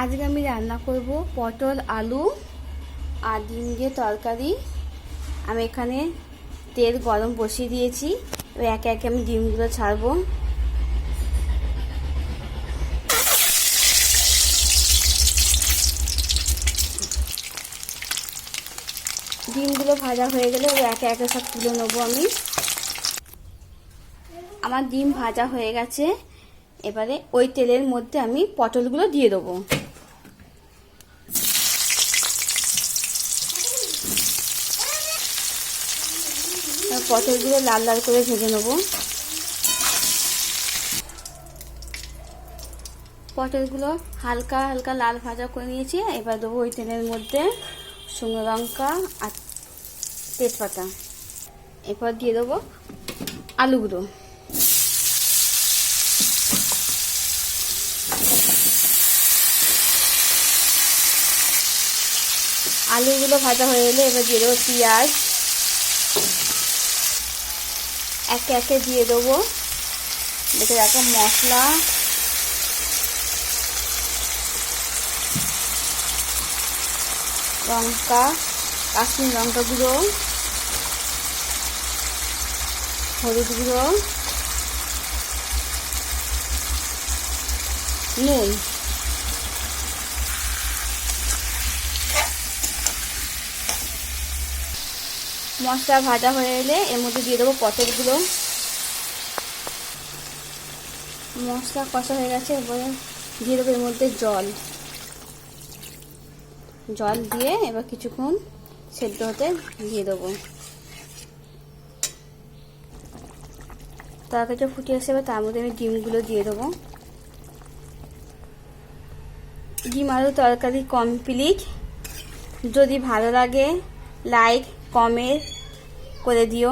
আজকে আমি রান্না করব পটল আলু আর ডিম দিয়ে তরকারি। আমি এখানে তেল গরম বসিয়ে দিয়েছি। একে একে আমি ডিমগুলো ছাড়বো। ডিমগুলো ভাজা হয়ে গেলে একে একে সব তুলে নেবো আমি। আমার ডিম ভাজা হয়ে গেছে। এবারে ওই তেলের মধ্যে আমি পটলগুলো দিয়ে দেবো। পটলগুলো লাল লাল করে ভেজে নেব। পটলগুলো হালকা হালকা লাল ভাজা করে নিয়েছি। এবার দেবো ওই তেলের মধ্যে শুকনো লঙ্কা আর তেজপাতা। এরপর দিয়ে দেবো আলুগুলো। আলুগুলো ভাজা হয়ে গেলে এবার দিয়ে দেবো পেঁয়াজ। একে একে দিয়ে দেবো দেখে রাখা মশলা, লঙ্কা, কাশ্মীর লঙ্কা গুঁড়ো, হলুদ গুঁড়ো, নুন। মশলা ভাজা হয়ে এলে এর মধ্যে দিয়ে দেবো পটলগুলো। মশলা কষা হয়ে গেছে। এবারে দিয়ে দেবো এর মধ্যে জল দিয়ে এবার কিছুক্ষণ সেদ্ধ হতে দিয়ে দেবো। তরকারিটা ফুটে আসে, এবার তার মধ্যে আমি ডিমগুলো দিয়ে দেবো। ডিম আলু তরকারি কমপ্লিট। যদি ভালো লাগে লাইক কমেন্ট করে দিও।